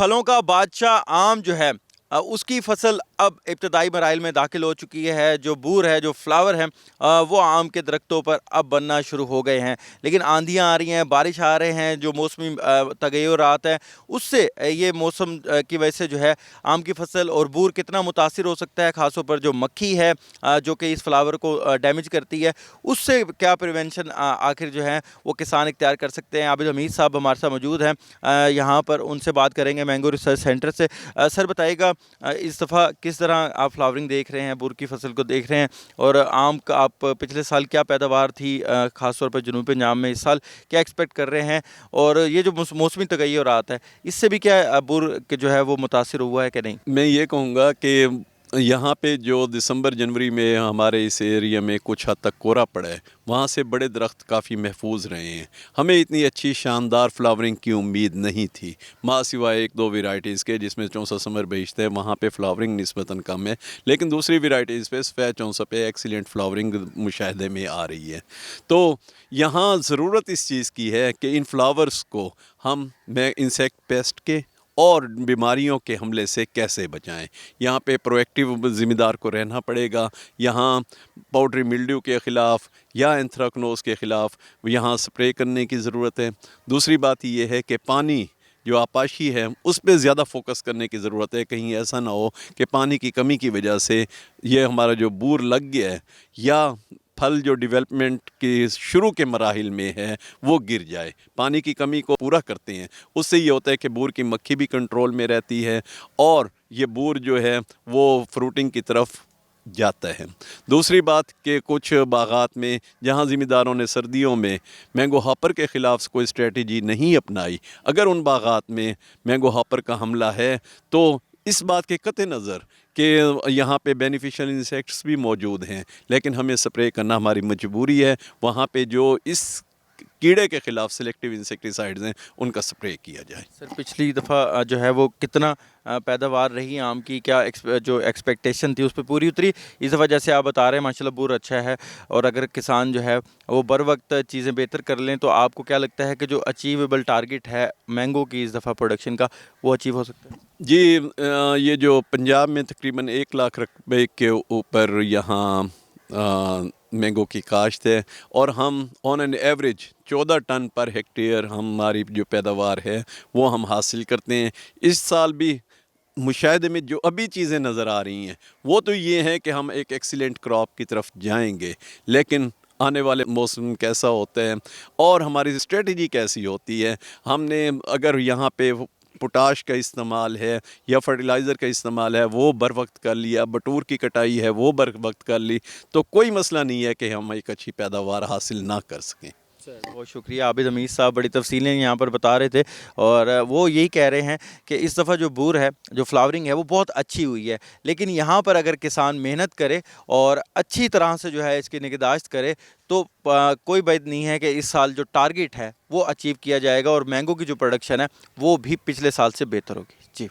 फलों का बादशाह आम जो है उसकी फसल अब इब्तदाई मराइल में दाखिल हो चुकी है। जो बूर है, जो फ्लावर है, वो आम के दरख्तों पर अब बनना शुरू हो गए हैं। लेकिन आंधियां आ रही हैं, बारिश आ रहे हैं, जो मौसमी तगय्युरात है उससे ये मौसम की वजह से जो है आम की फसल और बूर कितना मुतासिर हो सकता है। ख़ासतौर पर जो मक्खी है जो कि इस फ्लावर को डैमेज करती है, उससे क्या प्रिवेंशन आखिर जो है वो किसान इख्तियार कर सकते हैं। आबिद हमीद साहब हमारे साथ मौजूद हैं यहाँ पर, उनसे बात करेंगे मैंगो रिसर्च सेंटर से। सर बताइएगा, इस दफ़ा किस तरह आप फ्लावरिंग देख रहे हैं, बूर की फसल को देख रहे हैं, और आम का आप पिछले साल क्या पैदावार थी ख़ासतौर पर जनूबी पंजाब में, इस साल क्या एक्सपेक्ट कर रहे हैं, और ये जो मौसमी तगय्युरात है इससे भी क्या बूर के जो है वो मुतासिर हुआ है कि नहीं? मैं ये कहूँगा कि यहाँ पे जो दिसंबर जनवरी में हमारे इस एरिया में कुछ हद तक कोहरा पड़ा है, वहाँ से बड़े दरख्त काफ़ी महफूज रहे हैं। हमें इतनी अच्छी शानदार फ्लावरिंग की उम्मीद नहीं थी, माँ सिवाय एक दो वेराइटीज़ के जिसमें 64 समर बेचते हैं, वहाँ पे फ्लावरिंग निस्बतन कम है। लेकिन दूसरी वेराइटीज़ पे सफ़ेद 64 पे एक्सीलेंट फ्लावरिंग मुशाहदे में आ रही है। तो यहाँ ज़रूरत इस चीज़ की है कि इन फ्लावर्स को हम इंसेक्ट पेस्ट के और बीमारियों के हमले से कैसे बचाएं। यहाँ पे प्रोएक्टिव ज़िम्मेदार को रहना पड़ेगा। यहाँ पाउडरी मिल्ड्यू के ख़िलाफ़ या एंथ्रेक्नोज़ के ख़िलाफ़ यहाँ स्प्रे करने की ज़रूरत है। दूसरी बात ये है कि पानी जो आपाशी है उस पर ज़्यादा फोकस करने की ज़रूरत है। कहीं ऐसा ना हो कि पानी की कमी की वजह से ये हमारा जो बूर लग गया है या फल जो डेवलपमेंट के शुरू के मराहिल में है वो गिर जाए। पानी की कमी को पूरा करते हैं, उससे ये होता है कि बूर की मक्खी भी कंट्रोल में रहती है और ये बूर जो है वो फ्रूटिंग की तरफ जाता है। दूसरी बात कि कुछ बागात में जहाँ ज़िम्मेदारों ने सर्दियों में मैंगो हॉपर के ख़िलाफ़ कोई स्ट्रेटजी नहीं अपनाई, अगर उन बागात में मैंगो हॉपर का हमला है तो इस बात के कते नज़र कि यहाँ पे बेनिफिशियल इंसेक्ट्स भी मौजूद हैं, लेकिन हमें स्प्रे करना हमारी मजबूरी है। वहाँ पे जो इस कीड़े के ख़िलाफ़ सिलेक्टिव इंसेक्टिसाइड्स हैं उनका स्प्रे किया जाए। सर पिछली दफ़ा जो है वो कितना पैदावार रही आम की, क्या जो एक्सपेक्टेशन थी उस पर पूरी उतरी? इस दफ़ा जैसे आप बता रहे हैं माशाल्लाह बूर अच्छा है, और अगर किसान जो है वो बर वक्त चीज़ें बेहतर कर लें तो आपको क्या लगता है कि जो अचीवेबल टारगेट है मैंगो की इस दफ़ा प्रोडक्शन का वो अचीव हो सकता है? जी, ये जो पंजाब में तकरीबन 1 लाख रकबे के ऊपर यहाँ मैंगो की काश्त है और हम on an average 14 ton per hectare हमारी जो पैदावार है वो हम हासिल करते हैं। इस साल भी मुशाहिदे में जो अभी चीज़ें नज़र आ रही हैं वो तो ये है कि हम एक एक्सीलेंट क्रॉप की तरफ जाएंगे, लेकिन आने वाले मौसम कैसा होता है और हमारी स्ट्रेटजी कैसी होती है। हमने अगर यहाँ पे पोटाश का इस्तेमाल है या फर्टिलाइज़र का इस्तेमाल है वो बर वक्त कर लिया, बटूर की कटाई है वो बर वक्त कर ली, तो कोई मसला नहीं है कि हम एक अच्छी पैदावार हासिल ना कर सकें। सर बहुत शुक्रिया। आबिद हमीद साहब बड़ी तफसीलें यहाँ पर बता रहे थे, और वो यही कह रहे हैं कि इस दफ़ा जो बूर है, जो फ्लावरिंग है वो बहुत अच्छी हुई है, लेकिन यहाँ पर अगर किसान मेहनत करे और अच्छी तरह से जो है इसकी निगहदाश्त करे तो कोई बात नहीं है कि इस साल जो टारगेट है वो अचीव किया जाएगा और मैंगो की जो प्रोडक्शन है वो भी पिछले साल से बेहतर होगी। जी।